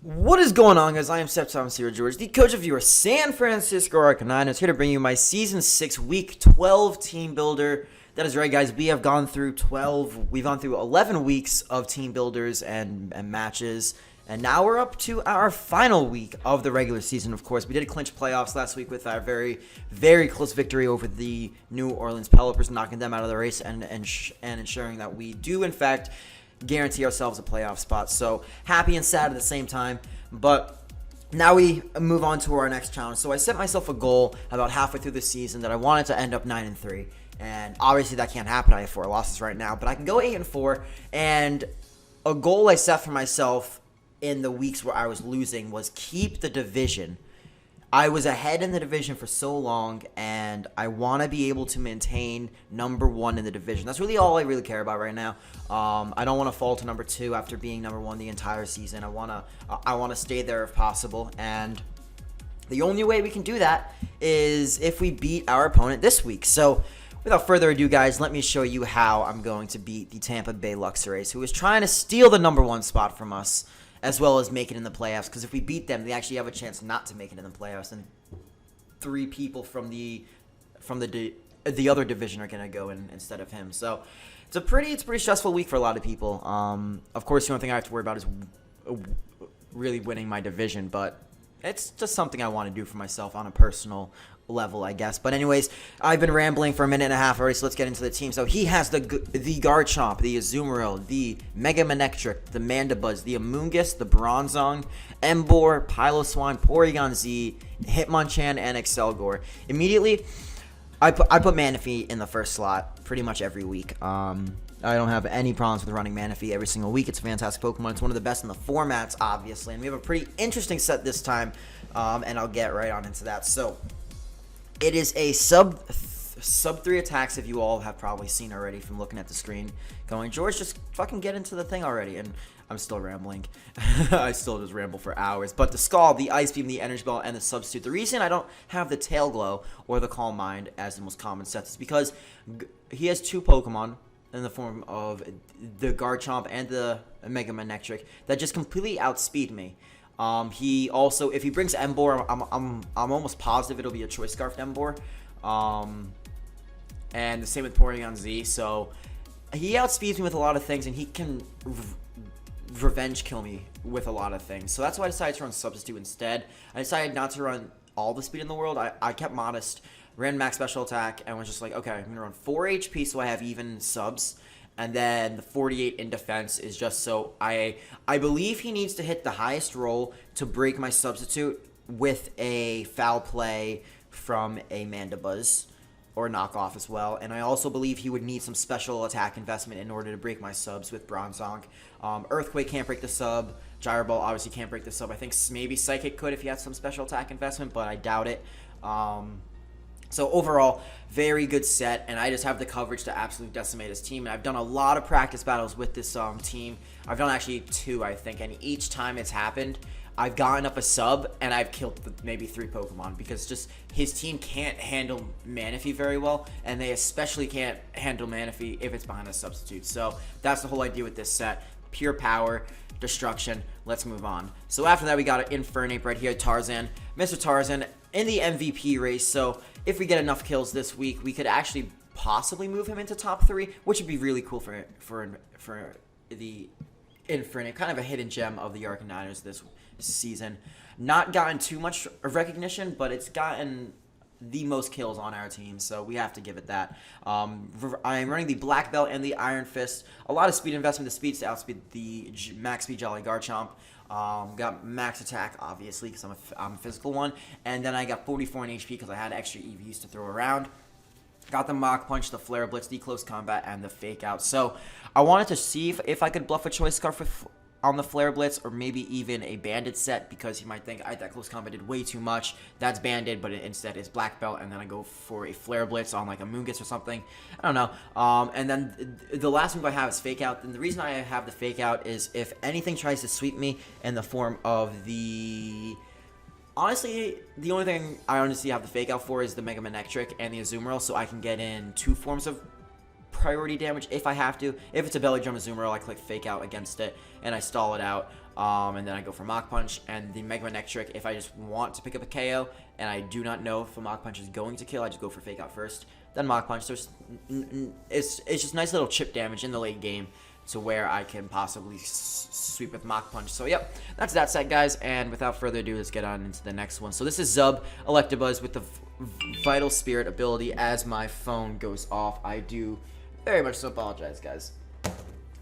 What is going on, guys? I am SceptileMC George, the coach of your San Francisco Arcaniners, here to bring you my Season 6 Week 12 team builder. That is right, guys. We've gone through 11 weeks of team builders and matches, and now we're up to our final week of the regular season. Of course, we did clinch playoffs last week with our very, very close victory over the New Orleans Pelicans, knocking them out of the race and ensuring that we do, in fact, guarantee ourselves a playoff spot. So happy and sad at the same time. But now we move on to our next challenge. So I set myself a goal about halfway through the season that I wanted to end up 9-3. And obviously that can't happen. I have 4 losses right now, but I can go 8-4. And a goal I set for myself in the weeks where I was losing was keep the division. I was ahead in the division for so long, and I want to be able to maintain number 1 in the division. That's really all I really care about right now. I don't want to fall to number 2 after being number 1 the entire season. I want to stay there if possible, and the only way we can do that is if we beat our opponent this week. So without further ado, guys, let me show you how I'm going to beat the Tampa Bay Luxrays, who is trying to steal the number 1 spot from us, as well as make it in the playoffs, because if we beat them, they actually have a chance not to make it in the playoffs, and 3 people from the other division are going to go in instead of him. So it's a pretty stressful week for a lot of people. Of course, the only thing I have to worry about is really winning my division, but it's just something I want to do for myself on a personal level, I guess. But anyways, I've been rambling for a minute and a half already, so let's get into the team. So he has the Garchomp, the Azumarill, the Mega Manectric, the Mandibuzz, the Amoonguss, the Bronzong, Emboar, Piloswine, Porygon Z, Hitmonchan, and Excelgor. Immediately, I put Manaphy in the first slot pretty much every week. I don't have any problems with running Manaphy every single week. It's a fantastic Pokemon. It's one of the best in the formats, obviously. And we have a pretty interesting set this time, and I'll get right on into that. So it is a sub 3 attacks, if you all have probably seen already from looking at the screen. Going, George, just fucking get into the thing already. And I'm still rambling. I still just ramble for hours. But the Scald, the Ice Beam, the Energy Ball, and the Substitute. The reason I don't have the Tail Glow or the Calm Mind as the most common sets is because he has 2 Pokemon in the form of the Garchomp and the Mega Manectric that just completely outspeed me. He also, if he brings Emboar, I'm almost positive it'll be a Choice Scarf Emboar. And the same with Porygon Z. So he outspeeds me with a lot of things, and he can revenge kill me with a lot of things. So that's why I decided to run Substitute instead. I decided not to run all the speed in the world. I kept modest, ran max special attack, and was just like, okay, I'm gonna run 4 HP so I have even subs. And then the 48 in defense is just so I believe he needs to hit the highest roll to break my Substitute with a Foul Play from a Mandibuzz or knockoff as well. And I also believe he would need some special attack investment in order to break my subs with Bronzong. Earthquake can't break the sub. Gyro Ball obviously can't break the sub. I think maybe Psychic could if he had some special attack investment, but I doubt it. So overall, very good set, and I just have the coverage to absolutely decimate his team. And I've done a lot of practice battles with this team. I've done actually 2, I think, and each time it's happened, I've gotten up a sub, and I've killed maybe 3 Pokemon, because just his team can't handle Manaphy very well, and they especially can't handle Manaphy if it's behind a Substitute. So that's the whole idea with this set. Pure power, destruction. Let's move on. So after that, we got an Infernape right here, Tarzan. Mr. Tarzan in the MVP race, so if we get enough kills this week, we could actually possibly move him into top 3, which would be really cool for the Infernape, kind of a hidden gem of the Arcaniners this season. Not gotten too much recognition, but it's gotten the most kills on our team, so we have to give it that. I'm running the Black Belt and the Iron Fist. A lot of speed investment. The speeds to outspeed the Max Speed Jolly Garchomp. Got max attack, obviously, because I'm a physical one. And then I got 44 in HP because I had extra EVs to throw around. Got the Mach Punch, the Flare Blitz, the Close Combat, and the Fake Out. So I wanted to see if I could bluff a Choice Scarf on the Flare Blitz, or maybe even a Banded set, because you might think that Close Combat did way too much. That's Banded, but instead it's Black Belt, and then I go for a Flare Blitz on like a Moonguss or something. I don't know. And then the last move I have is Fake Out. And the reason I have the Fake Out is if anything tries to sweep me in the form of the... Honestly, the only thing I honestly have the Fake Out for is the Mega Manectric and the Azumarill, so I can get in 2 forms of priority damage if I have to. If it's a Belly Drum Azumarill, I click Fake Out against it, and I stall it out. And then I go for Mach Punch, and the Mega Man Neck Trick, if I just want to pick up a KO, and I do not know if a Mach Punch is going to kill, I just go for Fake Out first, then Mach Punch. It's just nice little chip damage in the late game to where I can possibly sweep with Mach Punch. So, yep, that's that set, guys, and without further ado, let's get on into the next one. So this is Zub Electabuzz with the Vital Spirit ability. As my phone goes off, I do very much so apologize, guys.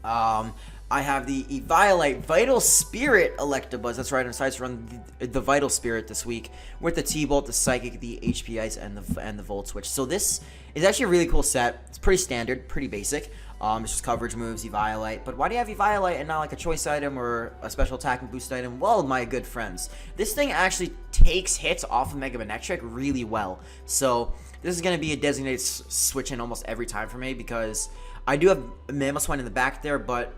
I have the Eviolite Vital Spirit Electabuzz. That's right, I'm decided to run the Vital Spirit this week with the T-Bolt, the Psychic, the HP Ice, and the Volt Switch. So this is actually a really cool set. It's pretty standard, pretty basic. It's just coverage moves, Eviolite. But why do you have Eviolite and not like a choice item or a special attack and boost item? Well, my good friends, this thing actually takes hits off of Mega Man Neck Trick really well. So this is going to be a designated switch in almost every time for me because I do have Mamoswine in the back there, but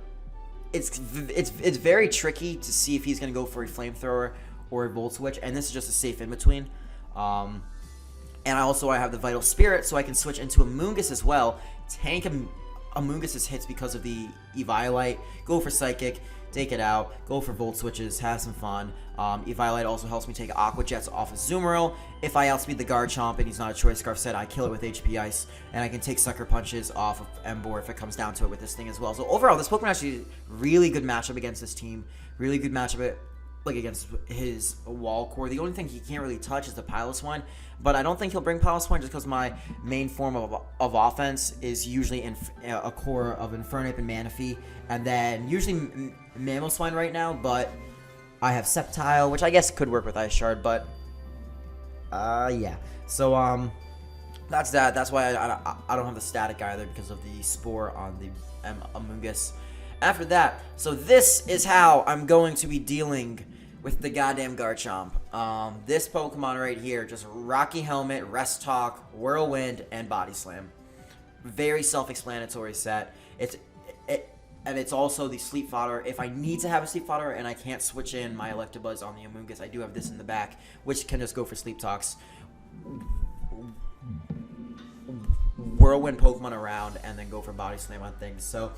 it's very tricky to see if he's going to go for a Flamethrower or a Volt Switch, and this is just a safe in-between. And I have the Vital Spirit, so I can switch into Amoonguss as well, tank Amoonguss' hits because of the Eviolite, go for Psychic, take it out, go for Volt Switches, have some fun. Eviolite also helps me take Aqua Jets off of Azumarill. If I outspeed the Garchomp and he's not a Choice Scarf set, I kill it with HP Ice, and I can take Sucker Punches off of Emboar if it comes down to it with this thing as well. So overall, this Pokemon actually really good matchup against this team. Really good matchup against his Wall Core. The only thing he can't really touch is the Piloswine, but I don't think he'll bring Piloswine just because my main form of offense is usually a core of Infernape and Manaphy, and then usually Mamoswine right now, but I have Sceptile, which I guess could work with Ice Shard, but yeah. So that's that. That's why I don't have the Static either because of the Spore on the Amoonguss. After that, so this is how I'm going to be dealing with the goddamn Garchomp. This Pokemon right here, just Rocky Helmet, Rest Talk, Whirlwind, and Body Slam. Very self-explanatory set. And it's also the Sleep Fodder. If I need to have a Sleep Fodder and I can't switch in my Electabuzz on the Amoonguss, I do have this in the back, which can just go for Sleep Talks, Whirlwind Pokemon around, and then go for Body Slam on things. So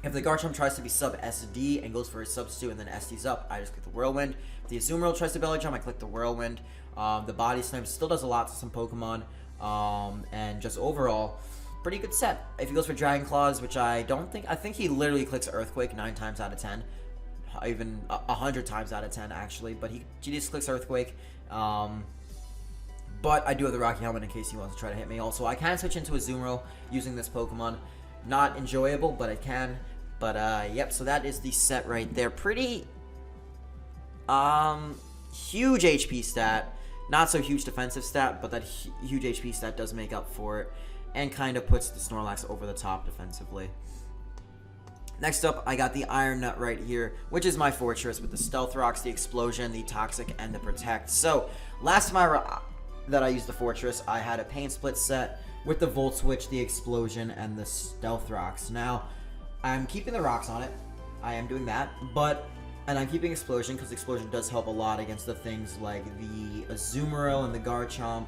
if the Garchomp tries to be sub-SD and goes for a substitute and then SD's up, I just click the Whirlwind. If the Azumarill tries to Belly Drum, I click the Whirlwind. The Body Slam still does a lot to some Pokemon. And just overall, pretty good set. If he goes for Dragon Claws, which I think he literally clicks Earthquake 9 times out of 10. Even 100 times out of 10, actually. But he just clicks Earthquake. But I do have the Rocky Helmet in case he wants to try to hit me. Also, I can switch into Azumarill using this Pokemon. Not enjoyable, but I can. But, yep, so that is the set right there. Pretty, huge HP stat. Not so huge defensive stat, but that huge HP stat does make up for it. And kind of puts the Snorlax over the top defensively. Next up, I got the Iron Nut right here, which is my Fortress with the Stealth Rocks, the Explosion, the Toxic, and the Protect. So, last time that I used the Fortress, I had a Pain Split set with the Volt Switch, the Explosion, and the Stealth Rocks. Now, I'm keeping the rocks on it. I am doing that. And I'm keeping Explosion because Explosion does help a lot against the things like the Azumarill and the Garchomp.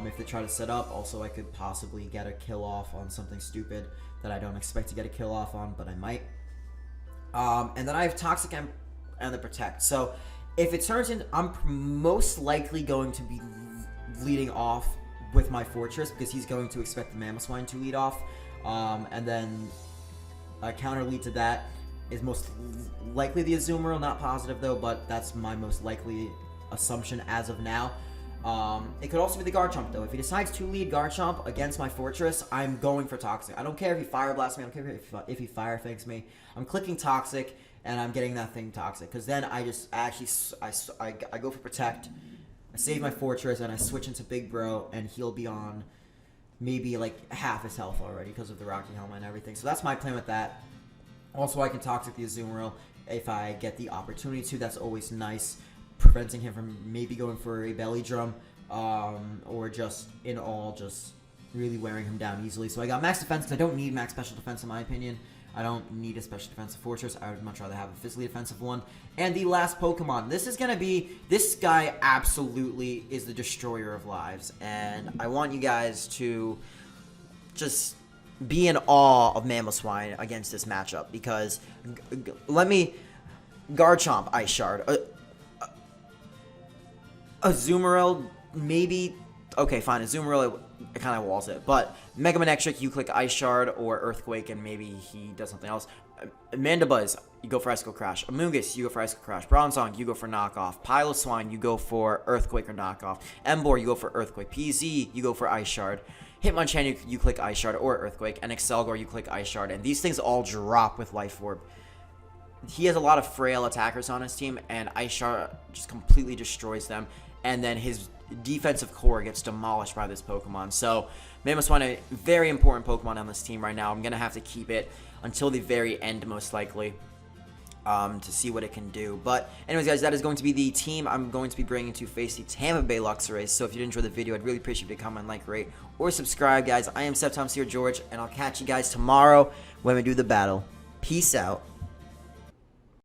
If they try to set up, also I could possibly get a kill off on something stupid that I don't expect to get a kill off on, but I might. And then I have Toxic and the Protect. So, if it turns in, I'm most likely going to be leading off with my Fortress because he's going to expect the Mamoswine to lead off, and then a counter lead to that is most likely the Azumarill. Not positive though, but that's my most likely assumption as of now. It could also be the Garchomp though. If he decides to lead Garchomp against my Fortress, I'm going for Toxic. I don't care if he Fire Blasts me. I don't care if he Fire Fangs me. I'm clicking Toxic and I'm getting that thing Toxic because then I go for Protect. I save my Fortress, and I switch into Big Bro, and he'll be on maybe, like, half his health already because of the Rocky Helmet and everything. So that's my plan with that. Also, I can Toxic the Azumarill if I get the opportunity to. That's always nice, preventing him from maybe going for a Belly Drum, or just, in all, just really wearing him down easily. So I got max defense because I don't need max special defense in my opinion. I don't need a special defensive Fortress. I would much rather have a physically defensive one. And the last Pokemon. This guy absolutely is the destroyer of lives. And I want you guys to just be in awe of Mamoswine against this matchup. Because, let me Garchomp, Ice Shard. Azumarill, maybe. Okay, fine. Azumarill, it kind of walls it. But Mega Manectric, you click Ice Shard or Earthquake, and maybe he does something else. Mandibuzz, you go for Icicle Crash. Amoonguss, you go for Icicle Crash. Bronzong, you go for Knockoff. Piloswine, you go for Earthquake or Knockoff. Emboar, you go for Earthquake. PZ, you go for Ice Shard. Hitmonchan, you click Ice Shard or Earthquake. And Excelgor, you click Ice Shard. And these things all drop with Life Orb. He has a lot of frail attackers on his team, and Ice Shard just completely destroys them. And then his defensive core gets demolished by this Pokemon. So, Mamoswine, a very important Pokemon on this team right now. I'm going to have to keep it until the very end, most likely, to see what it can do. But, anyways, guys, that is going to be the team I'm going to be bringing to face the Tampa Bay Luxrays. So, if you did enjoy the video, I'd really appreciate if you comment, like, rate, or subscribe, guys. I am SceptileMC George, and I'll catch you guys tomorrow when we do the battle. Peace out.